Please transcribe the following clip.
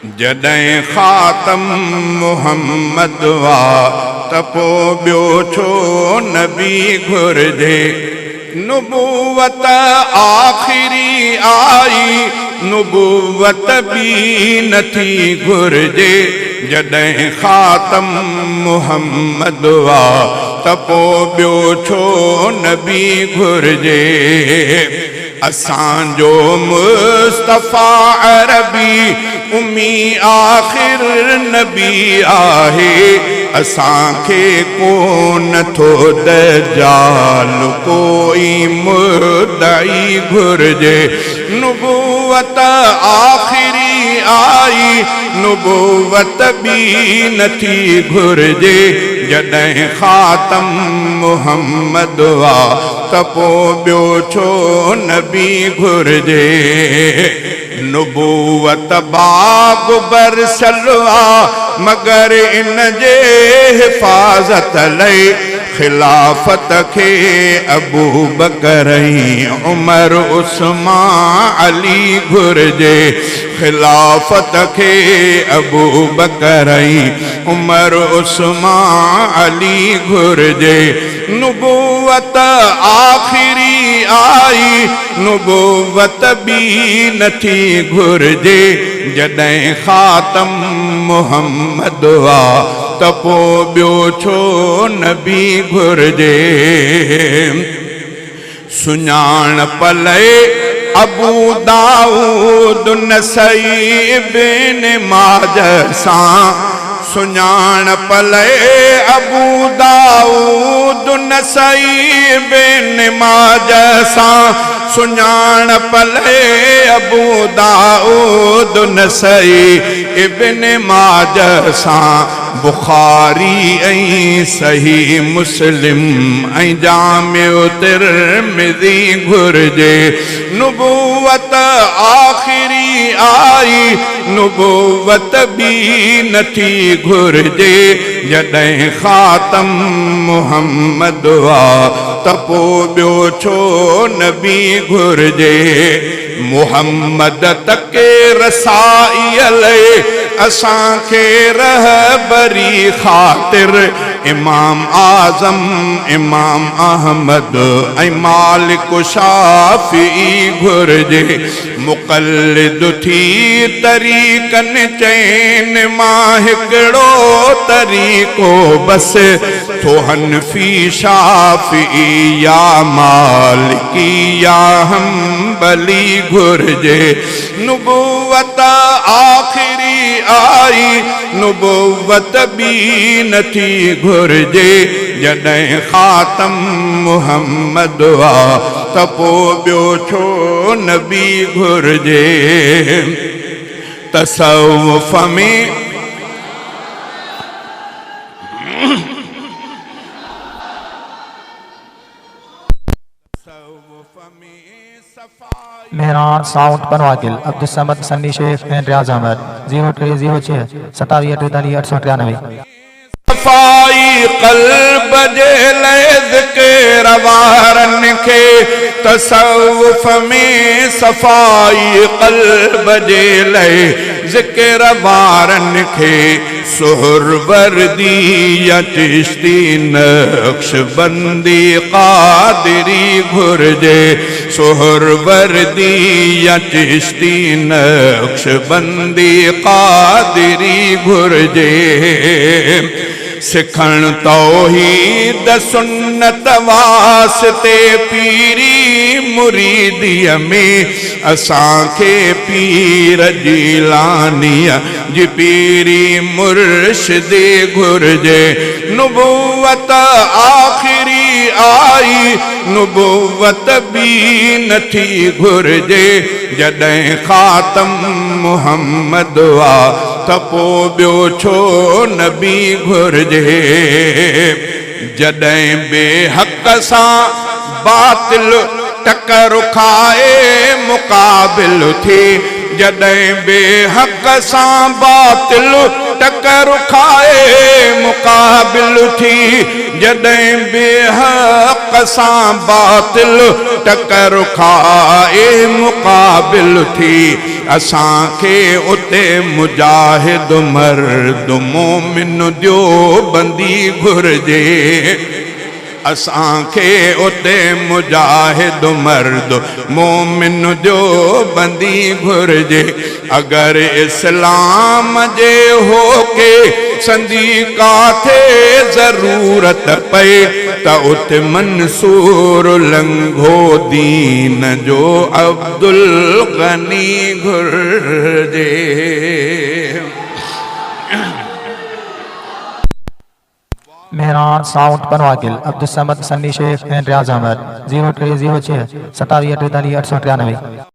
जॾहिं ख़ातम मुहम्मद वा त पोइ ॿियो छो नबी घुर्जे। नुबुवत आख़िरी आई, नुबुवत बि नथी घुर्जे। जॾहिं ख़ातम मुहम्मद वा त पोइ ॿियो छो नबी घुर्जे। असांजो मुस्तफ़ा अरबी उम्मी आख़िर नबी आहे। असांखे कोन थो दजाल कोई मुदई घुर्जे। नुबुवत आख़िरी आई, नुबुवत बि नथी घुर्जे। जॾहिं ख़ातम मुहम्मद वा त पोइ ॿियो छो नबी घुर्जे। नुबुवत बाग बरसल आ, मगर इन जे हिफ़ाज़त लई खिलाफत के अबू बकर उमर उस्मान अली घुर्जे। खिलाफत के अबू बकर उमर उस्मान अली घुर्जे। नुबुवत आखिरी आई, नुबुवत भी नथी घुर्जे। जॾहिं ख़ातम मुहम्मद वा त पोइ ॿियो छो नबी घुर्जे। सुञाणप लए अबू दाऊद नसई इब्न माजा सां। सुञाणप लए अबू दाऊद नसई इब्न माजा सां। सुञाणप लए अबू दाऊद नसई इब्न माजा सां। बुखारी ऐं सही मुस्लिम ऐं जामिउ तिर्मिज़ी घुर्जे। नुबुवत आखिरी आई, नुबुवत भी नथी घुर्जे। जॾहिं ख़ातम मुहम्मद वा त पोइ ॿियो छो नबी घुर्जे। मुहम्मद तके रसाई लए असांखे रहबरी ख़ातिर इमाम आज़म इमाम अहमद ऐं मालिक शाफ़ी घुर्जे। मुक़ल्लिद थी तरीक़नि चइनि मां हिकिड़ो तरीक़ो बस थो हनफी शाफ़ी या मालिकी या हम्बली घुर्जे। नुबुवत आखिरी आई, नुबुवत भी नथी घुर्जे। जॾहिं ख़ातम मुहम्मद वा त पोइ ॿियो छो नबी घुर्जे। तसव्वुफ़ में मेहरान साउंड बनवाकिल अब्दुल समद सन्नी शेख एंड रियाज अहमद 0306 27 43 893। सफ़ाई क़ल्ब जे लाइ ज़िक्र वारनि खे। तसव्वुफ़ में सफ़ाई क़ल्ब जे लाइ ज़िक्र वारनि खे। सुहरवर्दी या चिश्ती नक्शबंदी क़ादिरी घुर्जे। सुहरवर्दी या चिश्ती नक्शबंदी क़ादिरी घुर्जे। सिखण तौहीद सुन्नत वास्ते पीरी मुरीदीअ में असांखे पीर जीलानीअ जी पीरी मुर्शिदी घुर्जे। नुबुवत आखिरी आई, नुबुवत भी नथी घुर्जे। जॾहिं ख़ातम मुहम्मद वा त पोइ ॿियो छो नबी घुर्जे। जॾहिं बेहक़ सां बातिल टकर खाए मुक़ाबिल थी। जॾहिं बेहक़ सां बातिल टकर खाए मुक़ाबिल थी। जॾहिं बेहक़ हक़ सां बातिल टकर खाए मुक़ाबिल थी असांखे उते मुजाहिद मर्द मोमिन जो बंदी घुर्जे असांखे उते मुजाहिद मर्द मोमिन जो बंदी घुर्जे अगरि इस्लाम जे होके संदी काथे ज़रूरत पए त उते मंसूर लंघो दीन जो अब्दुल गनी घुर्जे मेहरान साउंड पनवाकिल अब्दुल समद सन्नी शेख एंड रियाज अहमद 0306 27 43 893